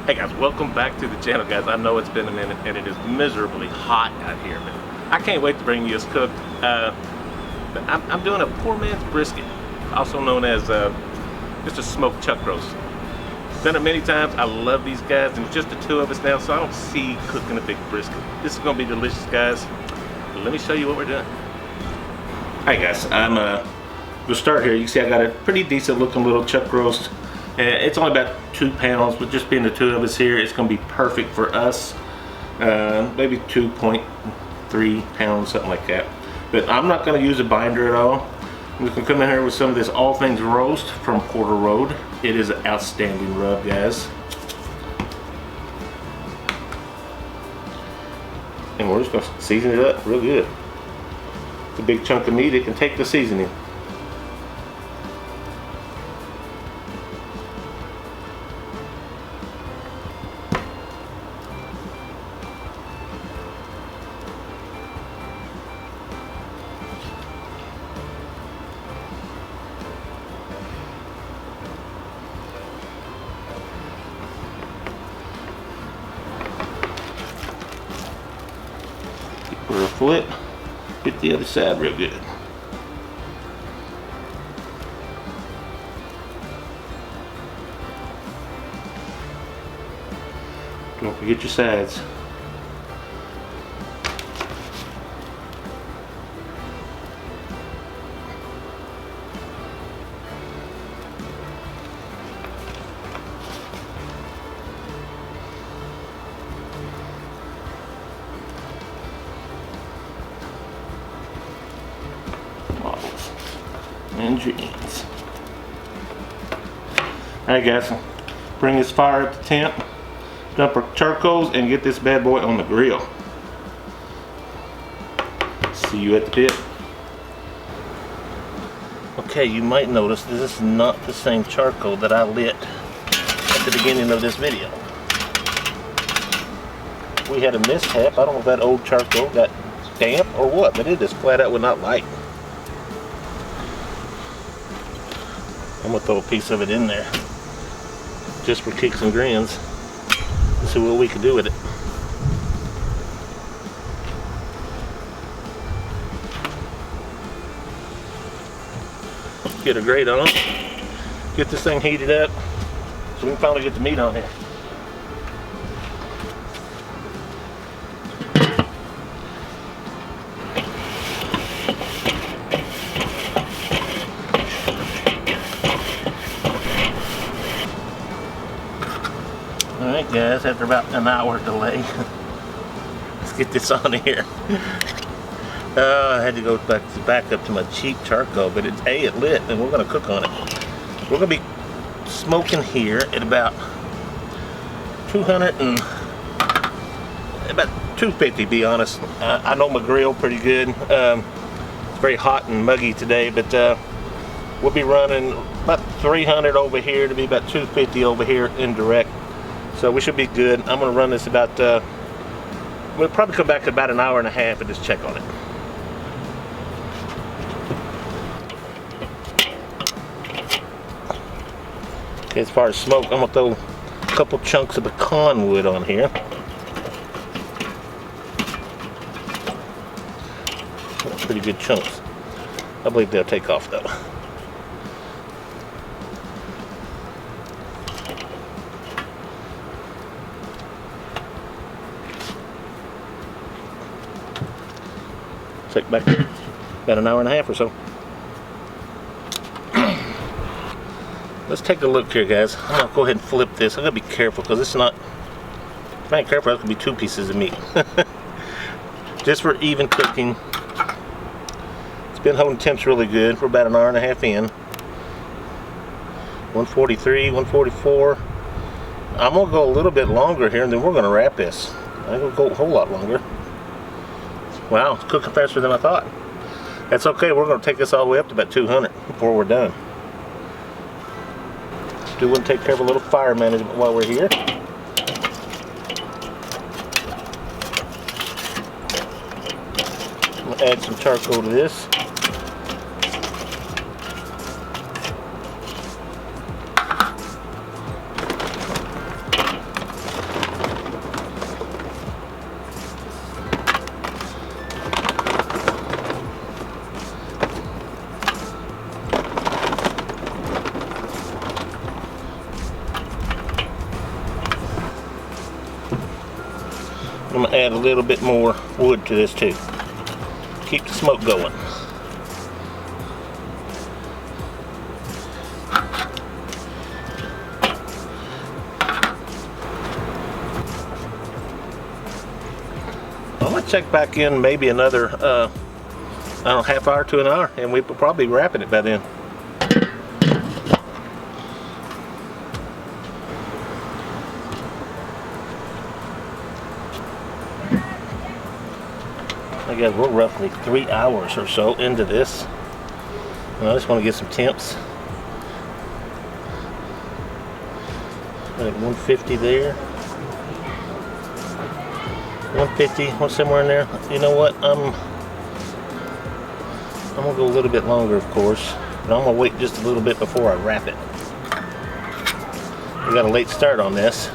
Hey guys, welcome back to the channel, guys. I know it's been a minute and it is miserably hot out here, man. I can't wait to bring you this cooked. I'm doing a poor man's brisket, also known as just a smoked chuck roast. Done it many times. I love these guys, and it's just the two of us now, so I don't see cooking a big brisket. This is gonna be delicious, guys. Let me show you what we're doing. Hi guys, I'm gonna start here. You can see I got a pretty decent looking little chuck roast. It's only about 2 pounds, but just being the two of us here, it's going to be perfect for us. Maybe 2.3 pounds, something like that. But I'm not going to use a binder at all. I'm just going to come in here with some of this All Things Roast from Porter Road. It is an outstanding rub, guys. And we're just going to season it up real good. It's a big chunk of meat. It can take the seasoning. For a flip, hit the other side real good. Don't forget your sides. And jeans. Alright guys, bring this fire up to temp, dump our charcoals, and get this bad boy on the grill. See you at the pit. Okay, you might notice this is not the same charcoal that I lit at the beginning of this video. We had a mishap. I don't know if that old charcoal got damp or what, but it just flat out would not light. I'm gonna throw a piece of it in there just for kicks and grins and see what we can do with it. Get a grate on, get this thing heated up so we can finally get the meat on here. Alright guys, after about an hour delay, let's get this on here. I had to go back up to my cheap charcoal, but it lit and we're going to cook on it. We're going to be smoking here at about 250, be honest. I know my grill pretty good. It's very hot and muggy today, but we'll be running about 300 over here to be about 250 over here indirect. So we should be good. I'm going to run this about, we'll probably come back in about an hour and a half and just check on it. Okay, as far as smoke, I'm going to throw a couple chunks of pecan wood on here. Pretty good chunks. I believe they'll take off though. Take back about an hour and a half or so. Let's take a look here, guys. I'm gonna go ahead and flip this. I'm gonna be careful because it's not. If I ain't careful, that's gonna be 2 pieces of meat. Just for even cooking. It's been holding temps really good. We're about an hour and a half in. 143, 144. I'm gonna go a little bit longer here, and then we're gonna wrap this. I'm gonna go a whole lot longer. Wow, it's cooking faster than I thought. That's okay, we're going to take this all the way up to about 200 before we're done. Do want to take care of a little fire management while we're here. I'm going to add some charcoal to this. I'm gonna add a little bit more wood to this too. Keep the smoke going. I'm gonna check back in maybe another I don't know, half hour to an hour, and we'll probably be wrapping it by then. I guess we're roughly 3 hours or so into this. And I just want to get some temps. Like 150 there. 150, what's somewhere in there? You know what? I'm gonna go a little bit longer, of course, but I'm gonna wait just a little bit before I wrap it. We got a late start on this.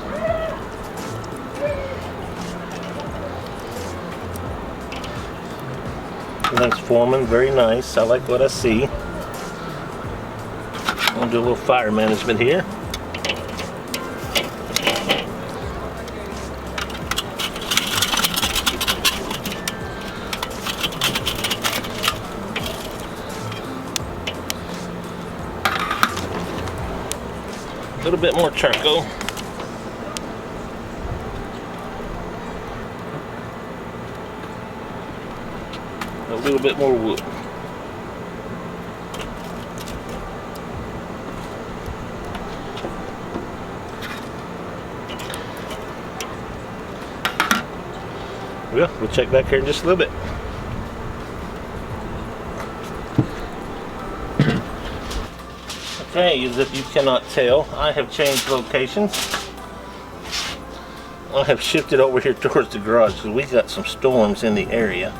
Everything's forming very nice. I like what I see. I'm gonna do a little fire management here. A little bit more charcoal. A little bit more wood. Well, we'll check back here in just a little bit. Okay, as if you cannot tell, I have changed locations. I have shifted over here towards the garage because we got some storms in the area.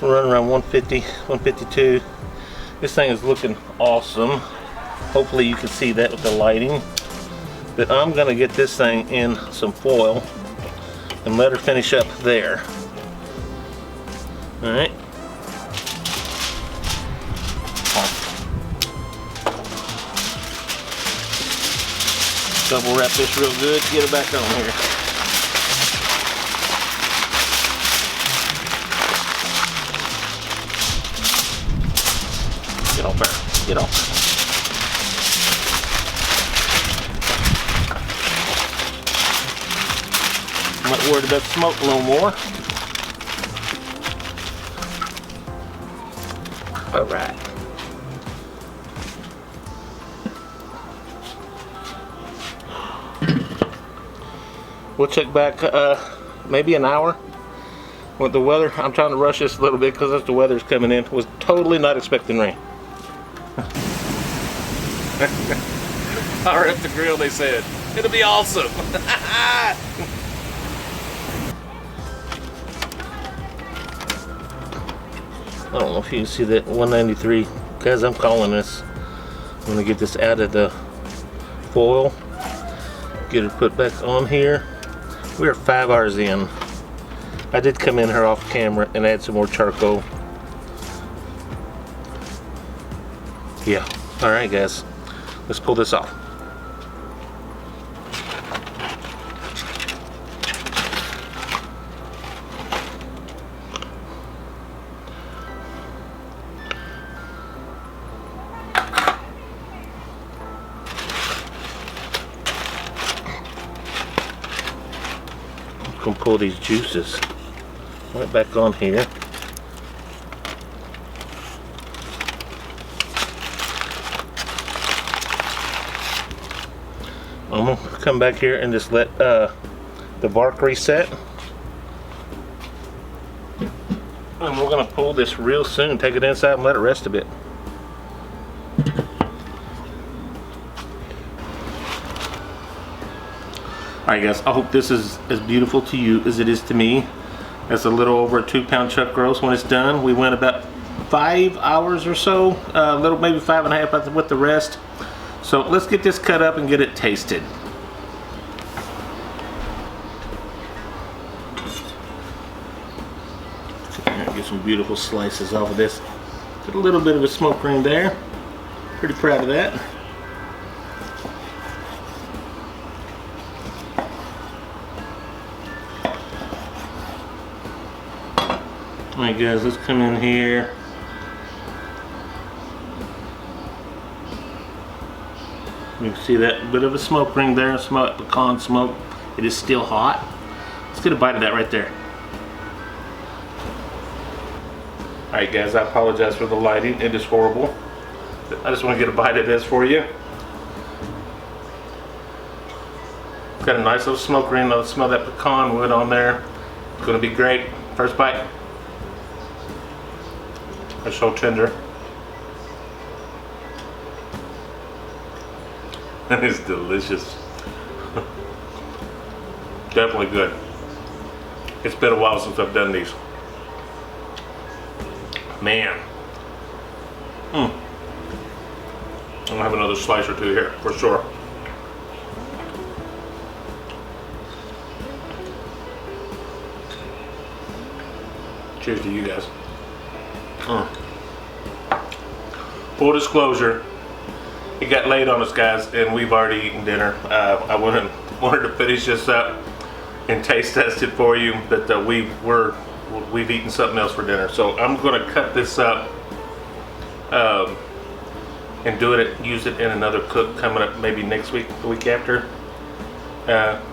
We're running around 150, 152. This thing is looking awesome. Hopefully you can see that with the lighting. But I'm gonna get this thing in some foil and let her finish up there. All right. Double wrap this real good, get it back on here. Get off there, get off. I'm not worried about smoke a little more. All right. We'll check back maybe an hour with the weather. I'm trying to rush this a little bit because as the weather's coming in. Was totally not expecting rain. Power up the grill, they said. It'll be awesome. I don't know if you can see that 193. Guys, I'm calling this. I'm gonna get this out of the foil. Get her put back on here. We're 5 hours in. I did come in here off camera and add some more charcoal. Yeah. All right, guys. Let's pull this off. Gonna pull these juices right back on here. I'm gonna come back here and just let the bark reset, and we're gonna pull this real soon. Take it inside and let it rest a bit. Alright guys, I hope this is as beautiful to you as it is to me. That's a little over a 2-pound chuck roast when it's done. We went about 5 hours or so, a little maybe 5.5 with the rest. So let's get this cut up and get it tasted. Get some beautiful slices off of this. Put a little bit of a smoke ring there. Pretty proud of that. Alright guys, let's come in here. You can see that bit of a smoke ring there, smoke, pecan smoke. It is still hot. Let's get a bite of that right there. Alright guys, I apologize for the lighting. It is horrible. I just want to get a bite of this for you. Got a nice little smoke ring. I'll smell that pecan wood on there. It's going to be great. First bite. It's so tender. That is delicious. Definitely good. It's been a while since I've done these. Man. I'll have another slice or two here for sure. Cheers to you guys. Full disclosure, it got late on us guys and we've already eaten dinner. I wanted to finish this up and taste test it for you, but we've eaten something else for dinner. So I'm gonna cut this up and use it in another cook coming up maybe next week, the week after.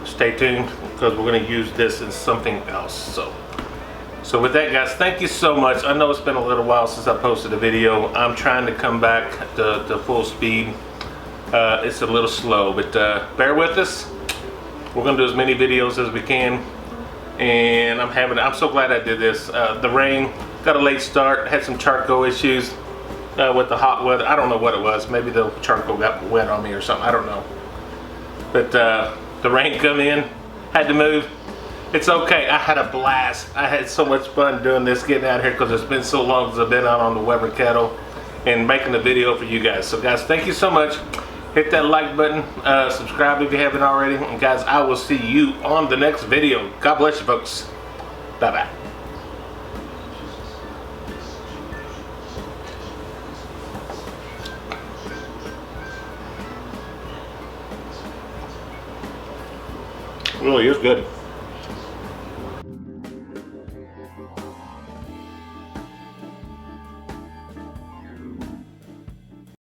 Stay tuned because we're gonna use this in something else. So with that guys, thank you so much. I know it's been a little while since I posted a video. I'm trying to come back to full speed. It's a little slow, but bear with us. We're gonna do as many videos as we can. And I'm so glad I did this. The rain, got a late start, had some charcoal issues with the hot weather. I don't know what it was. Maybe the charcoal got wet on me or something, I don't know. But the rain come in, had to move. It's okay, I had a blast. I had so much fun doing this, getting out here, because it's been so long since I've been out on the Weber Kettle and making the video for you guys. So guys, thank you so much. Hit that like button, subscribe if you haven't already. And guys, I will see you on the next video. God bless you folks. Bye-bye. Really is good.